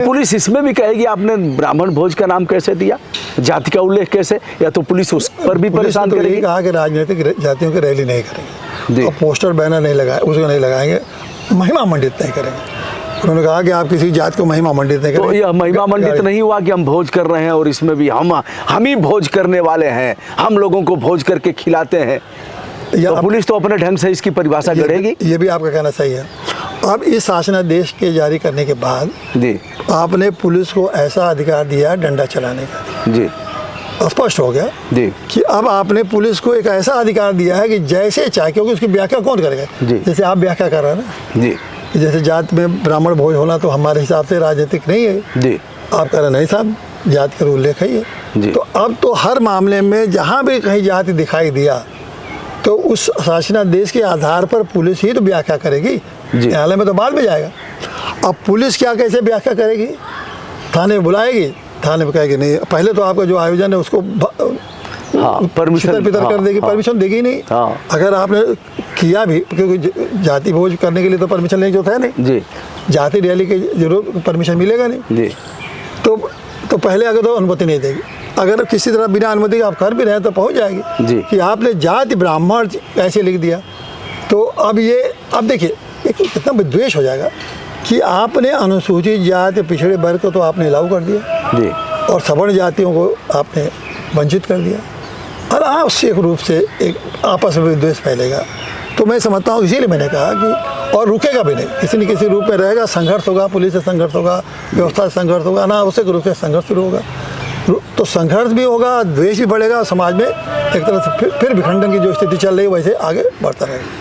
Police इसमें भी कहेगी आपने ब्राह्मण भोज का नाम कैसे दिया, जाति का उल्लेख कैसे, या तो पुलिस उस पर भी परेशान करेगी। कहा कि राजनीतिक जातियों की रैली नहीं करेंगे और पोस्टर बैनर नहीं लगाए, उसको नहीं लगाएंगे, महिमा मंडित नहीं करेंगे। उन्होंने कहा कि आप किसी जात को महिमा मंडित नहीं करेंगे। तो यह महिमा मंडित नहीं हुआ कि हम भोज कर रहे हैं और इसमें भी हम ही भोज करने वाले हैं, हम लोगों को भोज करके खिलाते हैं। तो पुलिस तो अपने ढंग से इसकी परिभाषा गढ़ेगी। ये भी आपका कहना सही है। अब इस शासनादेश के जारी करने के बाद जी आपने पुलिस को ऐसा अधिकार दिया डंडा चलाने का, जी स्पष्ट हो गया जी कि अब आपने पुलिस को एक ऐसा अधिकार दिया है कि जैसे चाहे, क्योंकि उसकी व्याख्या कौन करेगा, जैसे आप व्याख्या कर रहे हैं ना जी, जैसे जात में ब्राह्मण भोज होना तो हमारे हिसाब से राजनीतिक नहीं है जी, आप कह रहे नहीं साहब जात का उल्लेख है ये। तो अब तो हर मामले में जहाँ भी कहीं जाति दिखाई दिया तो उस शासनादेश के आधार पर पुलिस ही तो व्याख्या करेगी, न्यायालय में तो बाद में जाएगा। अब पुलिस क्या कैसे व्याख्या करेगी, थाने में बुलाएगी, थाने में कहेगी नहीं, पहले तो आपका जो आयोजन है उसको परमिशन कर देगी, परमिशन देगी नहीं। अगर आपने किया भी, क्योंकि जाति भोज करने के लिए तो परमिशन लेने जो है नहीं, जाति रैली की जरूर परमिशन मिलेगा नहीं, तो पहले अगर तो अनुमति नहीं देगी। अगर किसी तरह बिना अनुमति के आप कर भी रहे तो पहुंच जाएगी कि आपने जाति ब्राह्मण ऐसे लिख दिया। तो अब देखिए कितना विद्वेष हो जाएगा कि आपने अनुसूचित जाति पिछड़े वर्ग को तो आपने अलाउ कर दिया और सवर्ण जातियों को आपने वंचित कर दिया, और आवश्यक रूप से एक आपस में विद्वेष फैलेगा। तो मैं समझता हूँ, इसीलिए मैंने कहा कि और रुकेगा भी नहीं, किसी न किसी रूप में रहेगा, संघर्ष होगा, पुलिस से संघर्ष होगा, व्यवस्था से संघर्ष होगा, अनावश्यक रूप से संघर्ष शुरू होगा। तो संघर्ष भी होगा, द्वेष भी बढ़ेगा, समाज में एक तरह से फिर विखंडन की जो स्थिति चल रही है वैसे आगे बढ़ता रहेगा।